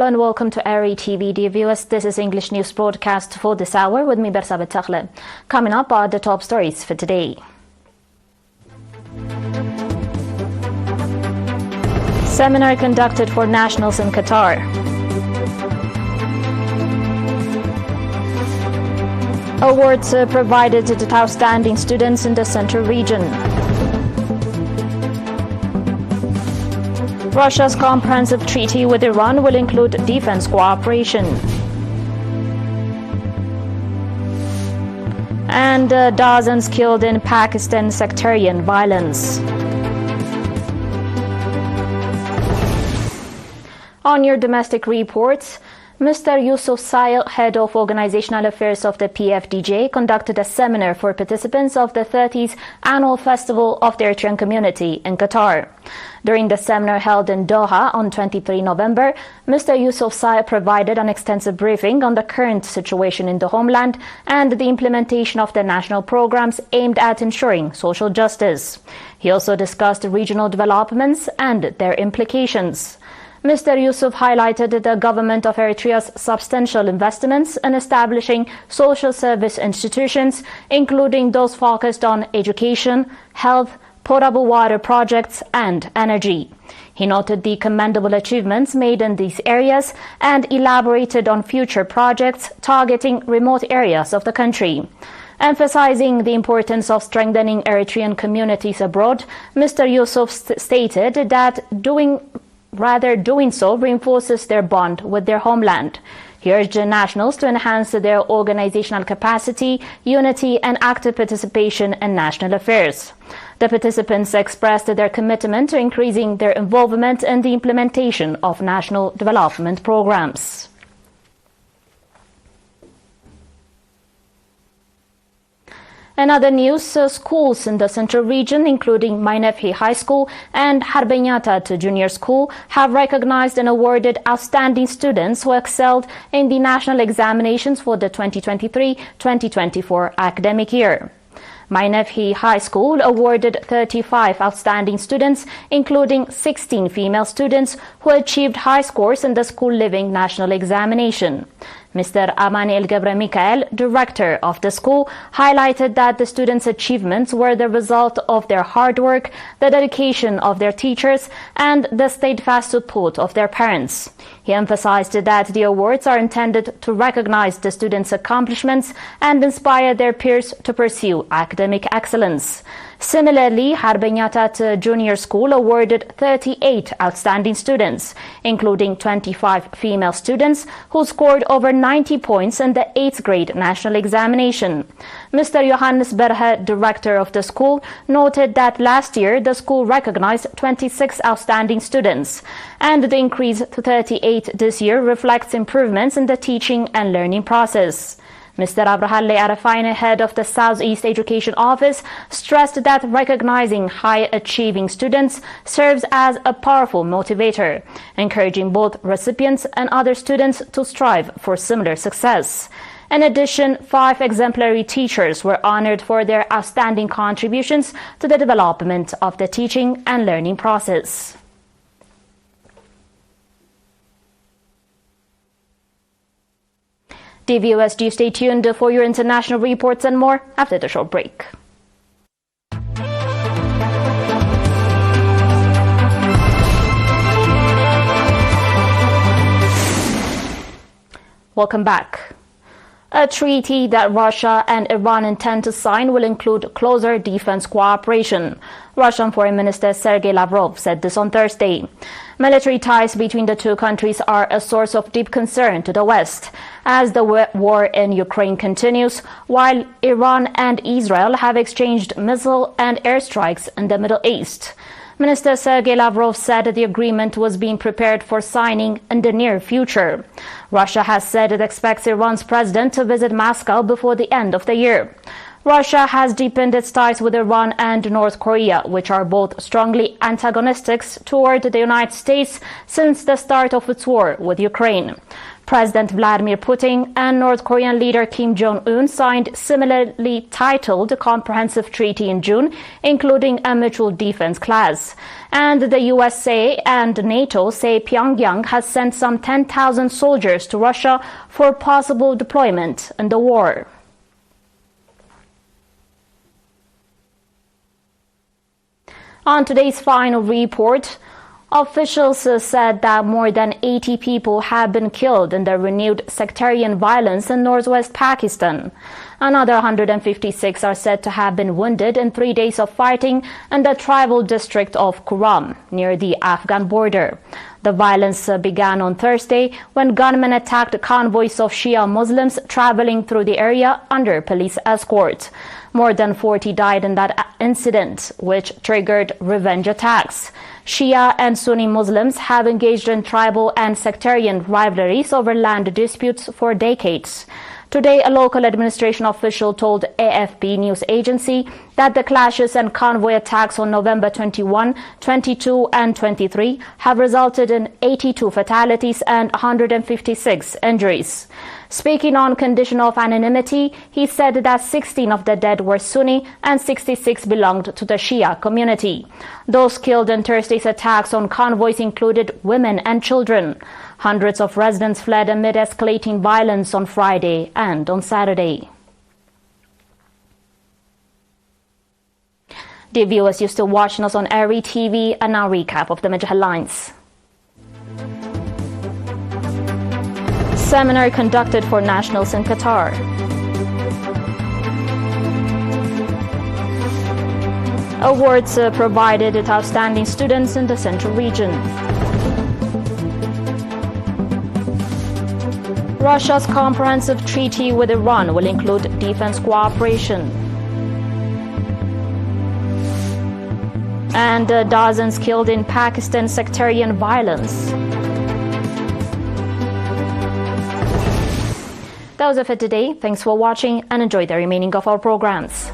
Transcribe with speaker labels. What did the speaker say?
Speaker 1: Hello and welcome to ERi-TV, dear viewers. This is English news broadcast for this hour with me, Bersabet Takhle. Coming up are the top stories for today. Seminar conducted for nationals in Qatar. Awards provided to outstanding students in the Central region. Russia's comprehensive treaty with Iran will include defense cooperation. And dozens killed in Pakistan sectarian violence. On your domestic reports, Mr. Yusuf Sail, head of organizational affairs of the PFDJ, conducted a seminar for participants of the 30th annual festival of the Eritrean community in Qatar. During the seminar held in Doha on 23 November, Mr. Yusuf Sail provided an extensive briefing on the current situation in the homeland and the implementation of the national programs aimed at ensuring social justice. He also discussed regional developments and their implications. Mr. Yusuf highlighted the government of Eritrea's substantial investments in establishing social service institutions, including those focused on education, health, potable water projects, and energy. He noted the commendable achievements made in these areas and elaborated on future projects targeting remote areas of the country. Emphasizing the importance of strengthening Eritrean communities abroad, Mr. Yusuf stated that doing so reinforces their bond with their homeland. He urged nationals to enhance their organizational capacity, unity, and active participation in national affairs. The participants expressed their commitment to increasing their involvement in the implementation of national development programs. In other news, schools in the Central region, including Mainefhi High School and Harbenyatat Junior School, have recognized and awarded outstanding students who excelled in the national examinations for the 2023-2024 academic year. Mainefhi High School awarded 35 outstanding students, including 16 female students who achieved high scores in the school living national examination. Mr. Amaniel Gebre Mikael, director of the school, highlighted that the students' achievements were the result of their hard work, the dedication of their teachers, and the steadfast support of their parents. He emphasized that the awards are intended to recognize the students' accomplishments and inspire their peers to pursue academic excellence. Similarly, Harbenyatat Junior School awarded 38 outstanding students, including 25 female students who scored over 90 points in the 8th grade national examination. Mr. Johannes Berhe, director of the school, noted that last year the school recognized 26 outstanding students, and the increase to 38 this year reflects improvements in the teaching and learning process. Mr. Abrahalle Arafine, head of the Southeast Education Office, stressed that recognizing high-achieving students serves as a powerful motivator, encouraging both recipients and other students to strive for similar success. In addition, 5 exemplary teachers were honored for their outstanding contributions to the development of the teaching and learning process. Dear viewers, do stay tuned for your international reports and more after the short break. Welcome back. A treaty that Russia and Iran intend to sign will include closer defense cooperation. Russian Foreign Minister Sergei Lavrov said this on Thursday. Military ties between the two countries are a source of deep concern to the West as the war in Ukraine continues, while Iran and Israel have exchanged missile and airstrikes in the Middle East. Minister Sergei Lavrov said the agreement was being prepared for signing in the near future. Russia has said it expects Iran's president to visit Moscow before the end of the year. Russia has deepened its ties with Iran and North Korea, which are both strongly antagonistic toward the United States since the start of its war with Ukraine. President Vladimir Putin and North Korean leader Kim Jong-un signed similarly titled comprehensive treaty in June, including a mutual defense clause. And the USA and NATO say Pyongyang has sent some 10,000 soldiers to Russia for possible deployment in the war. On today's final report, officials said that more than 80 people have been killed in the renewed sectarian violence in northwest Pakistan. Another 156 are said to have been wounded in 3 days of fighting in the tribal district of Kuram, near the Afghan border. The violence began on Thursday when gunmen attacked convoys of Shia Muslims traveling through the area under police escort. More than 40 died in that incident, which triggered revenge attacks. Shia and Sunni Muslims have engaged in tribal and sectarian rivalries over land disputes for decades. Today, a local administration official told AFP news agency that the clashes and convoy attacks on November 21, 22 and 23 have resulted in 82 fatalities and 156 injuries. Speaking on condition of anonymity, he said that 16 of the dead were Sunni and 66 belonged to the Shia community. Those killed in Thursday's attacks on convoys included women and children. Hundreds of residents fled amid escalating violence on Friday and on Saturday. Dear viewers, you're still watching us on ERi-TV, and now recap of the major headlines. Seminar conducted for nationals in Qatar. Awards provided to outstanding students in the Central Region. Russia's comprehensive treaty with Iran will include defense cooperation. And dozens killed in Pakistan sectarian violence. That was it for today. Thanks for watching and enjoy the remaining of our programs.